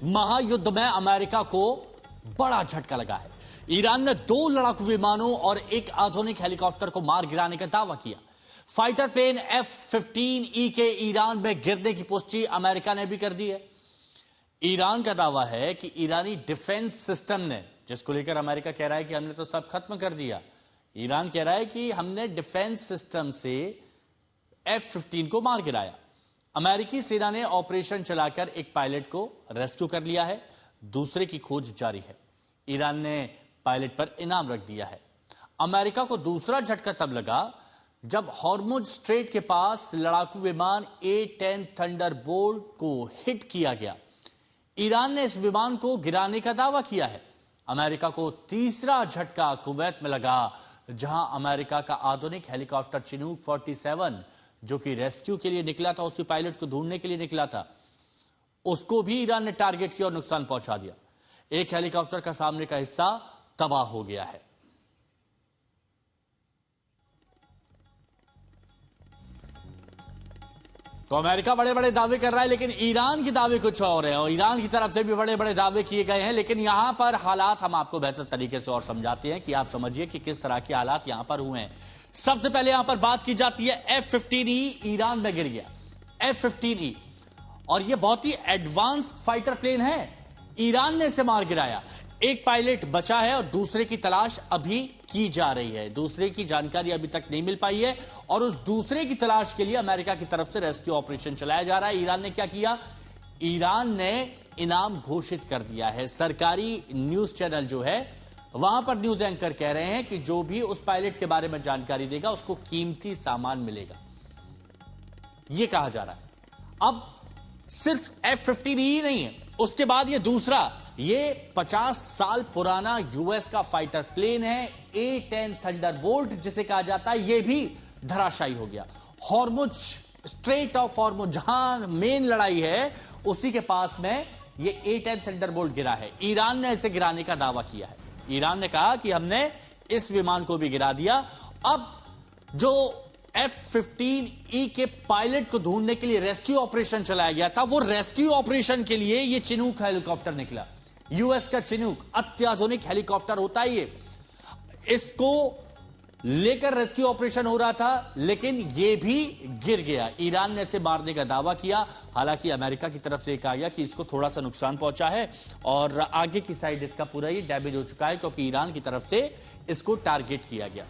महायुद्ध में अमेरिका को बड़ा झटका लगा है। ईरान ने 2 लड़ाकू विमानों और एक आधुनिक हेलीकॉप्टर को मार गिराने का दावा किया। फाइटर प्लेन F-15E के ईरान में गिरने की पुष्टि अमेरिका ने भी कर दी है। ईरान का दावा है कि ईरानी डिफेंस सिस्टम ने, जिसको लेकर अमेरिका कह रहा है कि हमने तो सब खत्म कर दिया, ईरान कह रहा है कि हमने डिफेंस सिस्टम से F-15 को मार गिराया। अमेरिकी सेना ने ऑपरेशन चलाकर एक पायलट को रेस्क्यू कर लिया है, दूसरे की खोज जारी है। ईरान ने पायलट पर इनाम रख दिया है। अमेरिका को दूसरा झटका तब लगा जब हॉर्मुज स्ट्रेट के पास लड़ाकू विमान A-10 थंडरबोल्ट को हिट किया गया। ईरान ने इस विमान को गिराने का दावा किया है। अमेरिका को तीसरा झटका कुवैत में लगा, जहां अमेरिका का आधुनिक हेलीकॉप्टर चिनूक 47 जो कि रेस्क्यू के लिए निकला था, उसी पायलट को ढूंढने के लिए निकला था, उसको भी ईरान ने टारगेट किया और नुकसान पहुंचा दिया। एक हेलीकॉप्टर का सामने का हिस्सा तबाह हो गया है। तो अमेरिका बड़े बड़े दावे कर रहा है, लेकिन ईरान के दावे कुछ और है और ईरान की तरफ से भी बड़े बड़े दावे किए गए हैं। लेकिन यहां पर हालात हम आपको बेहतर तरीके से और समझाते हैं कि आप समझिए कि किस तरह के हालात यहां पर हुए हैं। सबसे पहले यहां पर बात की जाती है F-15E ईरान में गिर गया। F-15E, और यह बहुत ही एडवांस फाइटर प्लेन है। ईरान ने इसे मार गिराया। एक पायलट बचा है और दूसरे की तलाश अभी की जा रही है। दूसरे की जानकारी अभी तक नहीं मिल पाई है और उस दूसरे की तलाश के लिए अमेरिका की तरफ से रेस्क्यू ऑपरेशन चलाया जा रहा है। ईरान ने क्या किया? ईरान ने इनाम घोषित कर दिया है। सरकारी न्यूज चैनल जो है वहां पर न्यूज एंकर कह रहे हैं कि जो भी उस पायलट के बारे में जानकारी देगा उसको कीमती सामान मिलेगा, यह कहा जा रहा है। अब सिर्फ F-15E नहीं है, उसके बाद ये दूसरा, ये 50 साल पुराना यूएस का फाइटर प्लेन है A-10 थंडरबोल्ट जिसे कहा जाता है, यह भी धराशायी हो गया। हॉर्मुज स्ट्रेट ऑफ हॉर्मुज जहां मेन लड़ाई है, उसी के पास में ये A-10 थंडरबोल्ट गिरा है। ईरान ने इसे गिराने का दावा किया है। ईरान ने कहा कि हमने इस विमान को भी गिरा दिया। अब जो F-15E के पायलट को ढूंढने के लिए रेस्क्यू ऑपरेशन चलाया गया था, वो रेस्क्यू ऑपरेशन के लिए ये चिनूक हेलीकॉप्टर निकला। यूएस का चिनूक अत्याधुनिक हेलीकॉप्टर होता है ये। इसको लेकर रेस्क्यू ऑपरेशन हो रहा था, लेकिन ये भी गिर गया। ईरान ने इसे मारने का दावा किया। हालांकि अमेरिका की तरफ से कहा गया कि इसको थोड़ा सा नुकसान पहुंचा है और आगे की साइड इसका पूरा ही डैमेज हो चुका है, क्योंकि ईरान की तरफ से इसको टारगेट किया गया।